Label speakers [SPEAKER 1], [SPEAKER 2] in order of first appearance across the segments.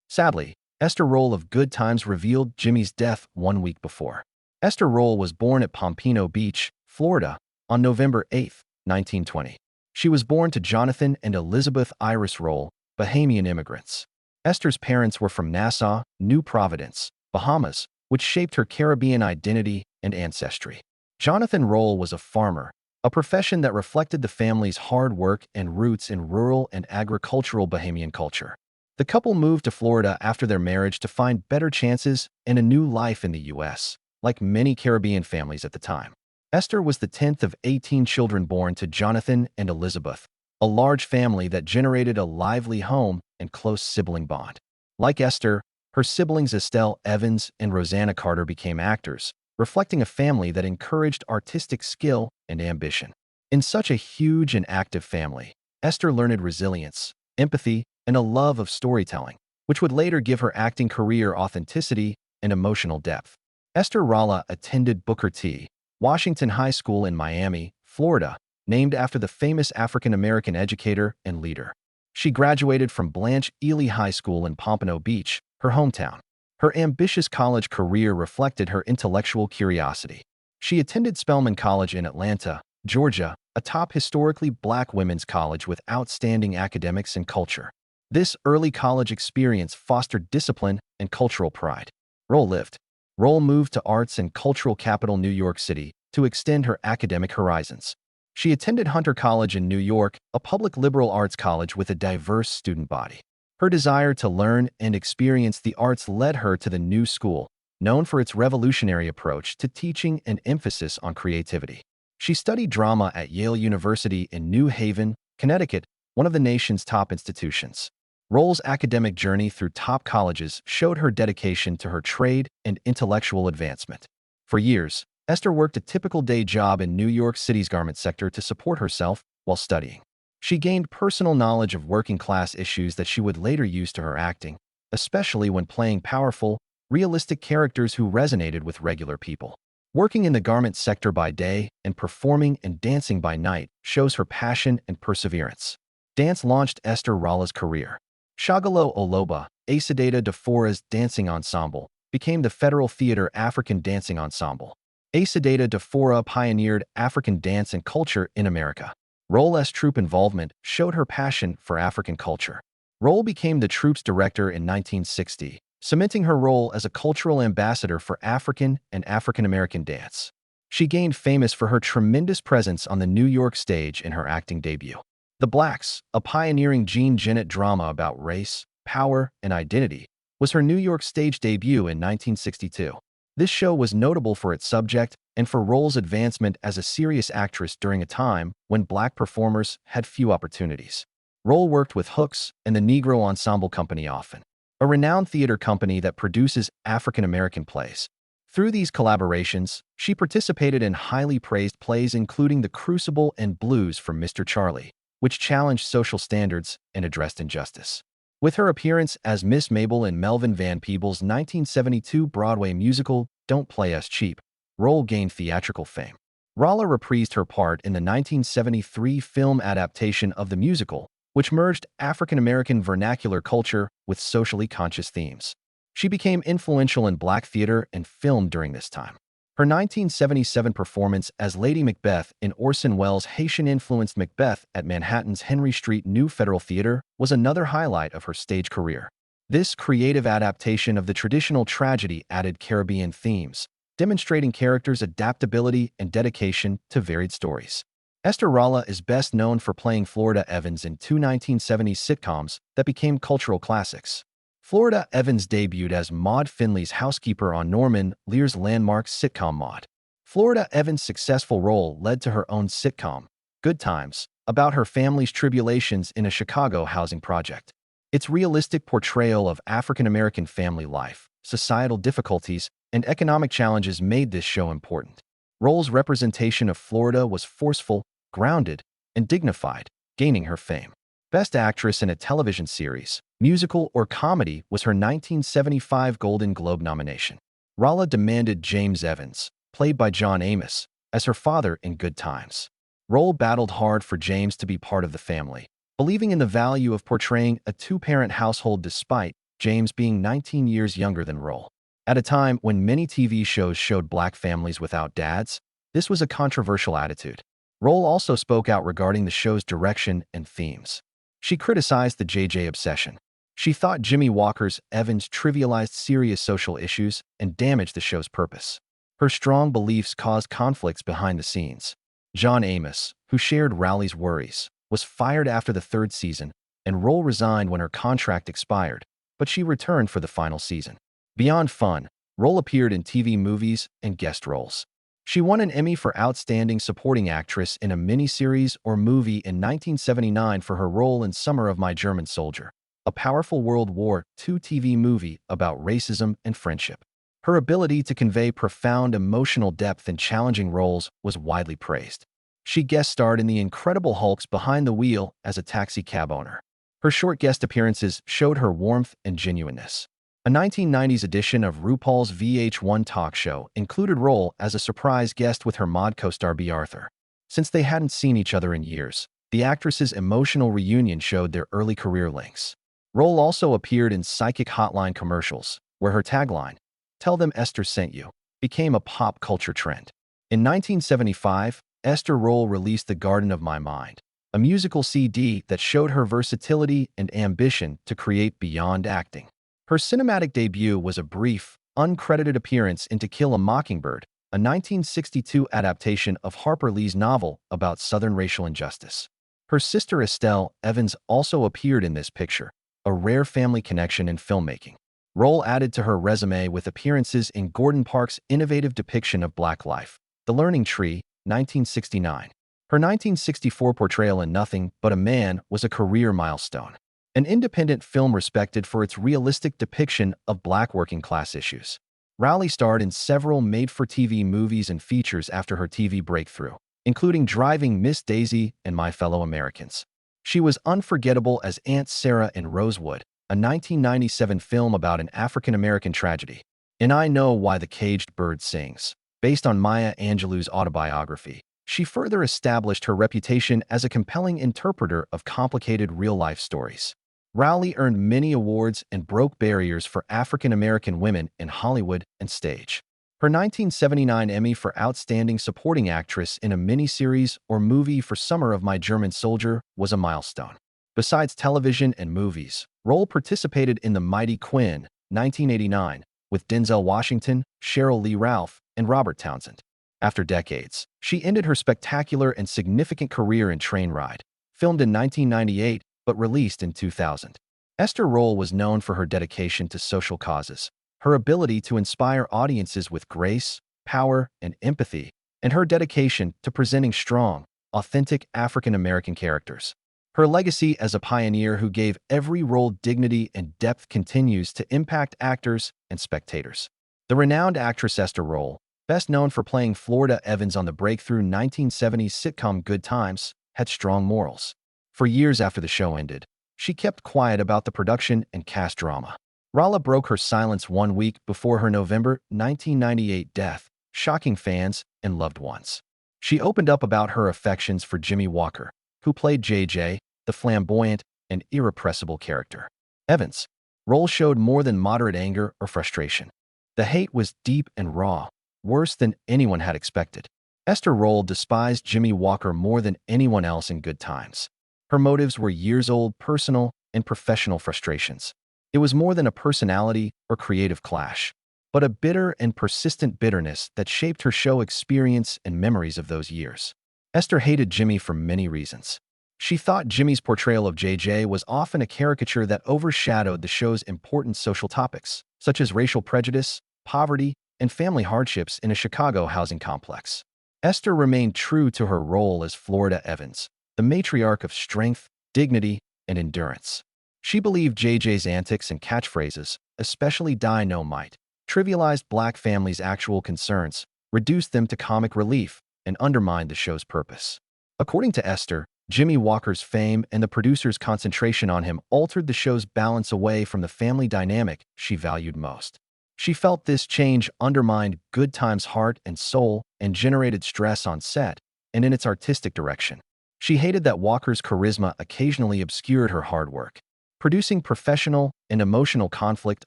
[SPEAKER 1] Sadly, Esther Rolle of Good Times revealed Jimmie's death 1 week before. Esther Rolle was born at Pompano Beach, Florida, on November 8, 1920. She was born to Jonathan and Elizabeth Iris Rolle, Bahamian immigrants. Esther's parents were from Nassau, New Providence, Bahamas, which shaped her Caribbean identity and ancestry. Jonathan Rolle was a farmer, a profession that reflected the family's hard work and roots in rural and agricultural Bahamian culture. The couple moved to Florida after their marriage to find better chances and a new life in the U.S., like many Caribbean families at the time. Esther was the 10th of 18 children born to Jonathan and Elizabeth, a large family that generated a lively home and close sibling bond. Like Esther, her siblings Estelle Evans and Rosanna Carter became actors, reflecting a family that encouraged artistic skill and ambition. In such a huge and active family, Esther learned resilience, empathy, and a love of storytelling, which would later give her acting career authenticity and emotional depth. Esther Rolle attended Booker T. Washington High School in Miami, Florida, named after the famous African-American educator and leader. She graduated from Blanche Ely High School in Pompano Beach, her hometown. Her ambitious college career reflected her intellectual curiosity. She attended Spelman College in Atlanta, Georgia, a top historically black women's college with outstanding academics and culture. This early college experience fostered discipline and cultural pride. Rolle moved to arts and cultural capital New York City to extend her academic horizons. She attended Hunter College in New York, a public liberal arts college with a diverse student body. Her desire to learn and experience the arts led her to the New School, known for its revolutionary approach to teaching and emphasis on creativity. She studied drama at Yale University in New Haven, Connecticut, one of the nation's top institutions. Rolle's academic journey through top colleges showed her dedication to her trade and intellectual advancement. For years, Esther worked a typical day job in New York City's garment sector to support herself while studying. She gained personal knowledge of working-class issues that she would later use to her acting, especially when playing powerful, realistic characters who resonated with regular people. Working in the garment sector by day and performing and dancing by night shows her passion and perseverance. Dance launched Esther Rolle's career. Shagalo Oloba, Asadeta de Fora's dancing ensemble, became the Federal Theater African Dancing Ensemble. Asadeta de Fora pioneered African dance and culture in America. Rolle's troupe involvement showed her passion for African culture. Rolle became the troupe's director in 1960, cementing her role as a cultural ambassador for African and African-American dance. She gained famous for her tremendous presence on the New York stage in her acting debut. The Blacks, a pioneering Jean Genet drama about race, power, and identity, was her New York stage debut in 1962. This show was notable for its subject and for Rolle's advancement as a serious actress during a time when black performers had few opportunities. Rolle worked with Hooks and the Negro Ensemble Company often, a renowned theater company that produces African-American plays. Through these collaborations, she participated in highly praised plays including The Crucible and Blues for Mr. Charlie, which challenged social standards and addressed injustice. With her appearance as Miss Mabel in Melvin Van Peebles' 1972 Broadway musical Don't Play Us Cheap, Rolle gained theatrical fame. Rolle reprised her part in the 1973 film adaptation of the musical, which merged African-American vernacular culture with socially conscious themes. She became influential in black theater and film during this time. Her 1977 performance as Lady Macbeth in Orson Welles' Haitian-influenced Macbeth at Manhattan's Henry Street New Federal Theater was another highlight of her stage career. This creative adaptation of the traditional tragedy added Caribbean themes, demonstrating characters' adaptability and dedication to varied stories. Esther Rolle is best known for playing Florida Evans in two 1970s sitcoms that became cultural classics. Florida Evans debuted as Maude Finley's housekeeper on Norman Lear's landmark sitcom Maude. Florida Evans' successful role led to her own sitcom, Good Times, about her family's tribulations in a Chicago housing project. Its realistic portrayal of African-American family life, societal difficulties, and economic challenges made this show important. Rolle's representation of Florida was forceful, grounded, and dignified, gaining her fame. Best Actress in a Television Series, Musical, or Comedy was her 1975 Golden Globe nomination. Rolle demanded James Evans, played by John Amos, as her father in Good Times. Rolle battled hard for James to be part of the family, believing in the value of portraying a two-parent household despite James being 19 years younger than Rolle. At a time when many TV shows showed black families without dads, this was a controversial attitude. Rolle also spoke out regarding the show's direction and themes. She criticized the JJ obsession. She thought Jimmie Walker's Evans trivialized serious social issues and damaged the show's purpose. Her strong beliefs caused conflicts behind the scenes. John Amos, who shared Rowley's worries, was fired after the third season, and Rolle resigned when her contract expired, but she returned for the final season. Beyond fun, Rolle appeared in TV movies and guest roles. She won an Emmy for Outstanding Supporting Actress in a miniseries or movie in 1979 for her role in Summer of My German Soldier, a powerful World War II TV movie about racism and friendship. Her ability to convey profound emotional depth in challenging roles was widely praised. She guest starred in The Incredible Hulk's Behind the Wheel as a taxi cab owner. Her short guest appearances showed her warmth and genuineness. A 1990s edition of RuPaul's VH1 talk show included Rolle as a surprise guest with her Maude co-star B. Arthur. Since they hadn't seen each other in years, the actress's emotional reunion showed their early career links. Rolle also appeared in Psychic Hotline commercials, where her tagline, "Tell them Esther sent you," became a pop culture trend. In 1975, Esther Rolle released The Garden of My Mind, a musical CD that showed her versatility and ambition to create beyond acting. Her cinematic debut was a brief, uncredited appearance in To Kill a Mockingbird, a 1962 adaptation of Harper Lee's novel about Southern racial injustice. Her sister Estelle Evans also appeared in this picture, a rare family connection in filmmaking. Rolle added to her resume with appearances in Gordon Parks' innovative depiction of Black life, The Learning Tree, 1969. Her 1964 portrayal in Nothing But a Man was a career milestone, an independent film respected for its realistic depiction of Black working-class issues. Rowley starred in several made-for-TV movies and features after her TV breakthrough, including Driving Miss Daisy and My Fellow Americans. She was unforgettable as Aunt Sarah in Rosewood, a 1997 film about an African-American tragedy, and I Know Why the Caged Bird Sings, based on Maya Angelou's autobiography. She further established her reputation as a compelling interpreter of complicated real-life stories. Rowley earned many awards and broke barriers for African-American women in Hollywood and stage. Her 1979 Emmy for Outstanding Supporting Actress in a miniseries or movie for Summer of My German Soldier was a milestone. Besides television and movies, Rolle participated in The Mighty Quinn, 1989, with Denzel Washington, Cheryl Lee Ralph, and Robert Townsend. After decades, she ended her spectacular and significant career in Train Ride, filmed in 1998 but released in 2000. Esther Rolle was known for her dedication to social causes, her ability to inspire audiences with grace, power, and empathy, and her dedication to presenting strong, authentic African-American characters. Her legacy as a pioneer who gave every role dignity and depth continues to impact actors and spectators. The renowned actress Esther Rolle, best known for playing Florida Evans on the breakthrough 1970s sitcom Good Times, had strong morals. For years after the show ended, she kept quiet about the production and cast drama. Rolle broke her silence 1 week before her November 1998 death, shocking fans and loved ones. She opened up about her affections for Jimmie Walker, who played JJ, the flamboyant and irrepressible character. Evans. Rolle showed more than moderate anger or frustration. The hate was deep and raw, worse than anyone had expected. Esther Rolle despised Jimmie Walker more than anyone else in Good Times. Her motives were years-old personal and professional frustrations. It was more than a personality or creative clash, but a bitter and persistent bitterness that shaped her show experience and memories of those years. Esther hated Jimmie for many reasons. She thought Jimmie's portrayal of JJ was often a caricature that overshadowed the show's important social topics, such as racial prejudice, poverty, and family hardships in a Chicago housing complex. Esther remained true to her role as Florida Evans, the matriarch of strength, dignity, and endurance. She believed JJ's antics and catchphrases, especially "Die No Might," trivialized Black families' actual concerns, reduced them to comic relief, and undermined the show's purpose. According to Esther, Jimmie Walker's fame and the producer's concentration on him altered the show's balance away from the family dynamic she valued most. She felt this change undermined Good Times' heart and soul and generated stress on set and in its artistic direction. She hated that Walker's charisma occasionally obscured her hard work. producing professional and emotional conflict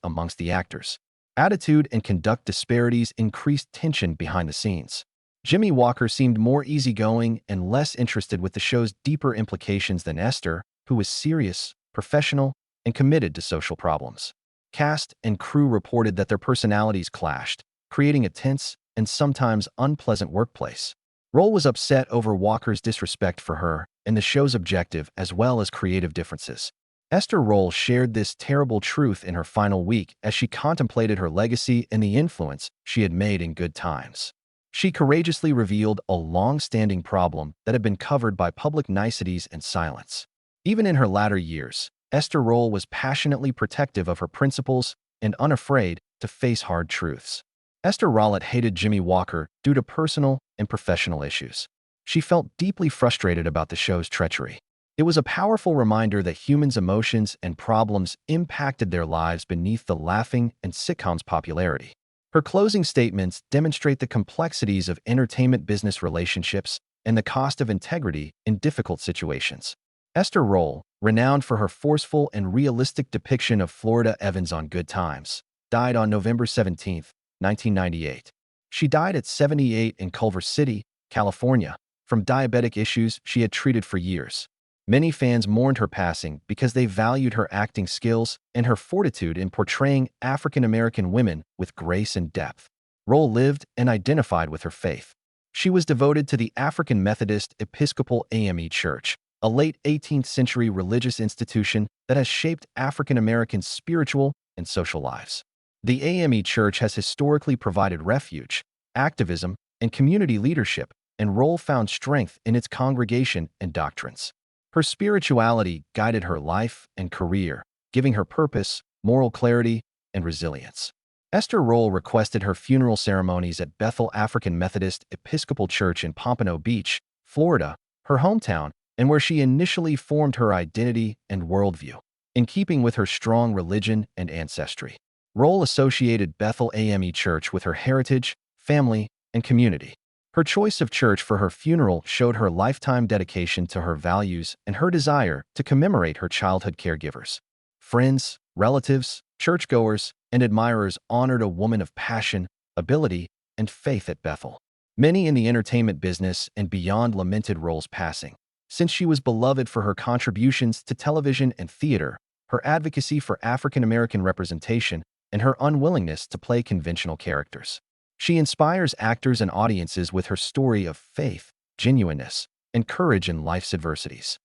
[SPEAKER 1] amongst the actors. Attitude and conduct disparities increased tension behind the scenes. Jimmie Walker seemed more easygoing and less interested with the show's deeper implications than Esther, who was serious, professional, and committed to social problems. Cast and crew reported that their personalities clashed, creating a tense and sometimes unpleasant workplace. Rolle was upset over Walker's disrespect for her and the show's objective as well as creative differences. Esther Rolle shared this terrible truth in her final week as she contemplated her legacy and the influence she had made in Good Times. She courageously revealed a long-standing problem that had been covered by public niceties and silence. Even in her latter years, Esther Rolle was passionately protective of her principles and unafraid to face hard truths. Esther Rolle hated Jimmie Walker due to personal and professional issues. She felt deeply frustrated about the show's treachery. It was a powerful reminder that humans' emotions and problems impacted their lives beneath the laughing and sitcoms' popularity. Her closing statements demonstrate the complexities of entertainment business relationships and the cost of integrity in difficult situations. Esther Rolle, renowned for her forceful and realistic depiction of Florida Evans on Good Times, died on November 17, 1998. She died at 78 in Culver City, California, from diabetic issues she had treated for years. Many fans mourned her passing because they valued her acting skills and her fortitude in portraying African-American women with grace and depth. Rolle lived and identified with her faith. She was devoted to the African Methodist Episcopal AME Church, a late 18th century religious institution that has shaped African-Americans' spiritual and social lives. The AME Church has historically provided refuge, activism, and community leadership, and Rolle found strength in its congregation and doctrines. Her spirituality guided her life and career, giving her purpose, moral clarity, and resilience. Esther Rolle requested her funeral ceremonies at Bethel African Methodist Episcopal Church in Pompano Beach, Florida, her hometown, and where she initially formed her identity and worldview. In keeping with her strong religion and ancestry, Rolle associated Bethel AME Church with her heritage, family, and community. Her choice of church for her funeral showed her lifetime dedication to her values and her desire to commemorate her childhood caregivers. Friends, relatives, churchgoers, and admirers honored a woman of passion, ability, and faith at Bethel. Many in the entertainment business and beyond lamented Rolle's passing, since she was beloved for her contributions to television and theater, her advocacy for African-American representation, and her unwillingness to play conventional characters. She inspires actors and audiences with her story of faith, genuineness, and courage in life's adversities.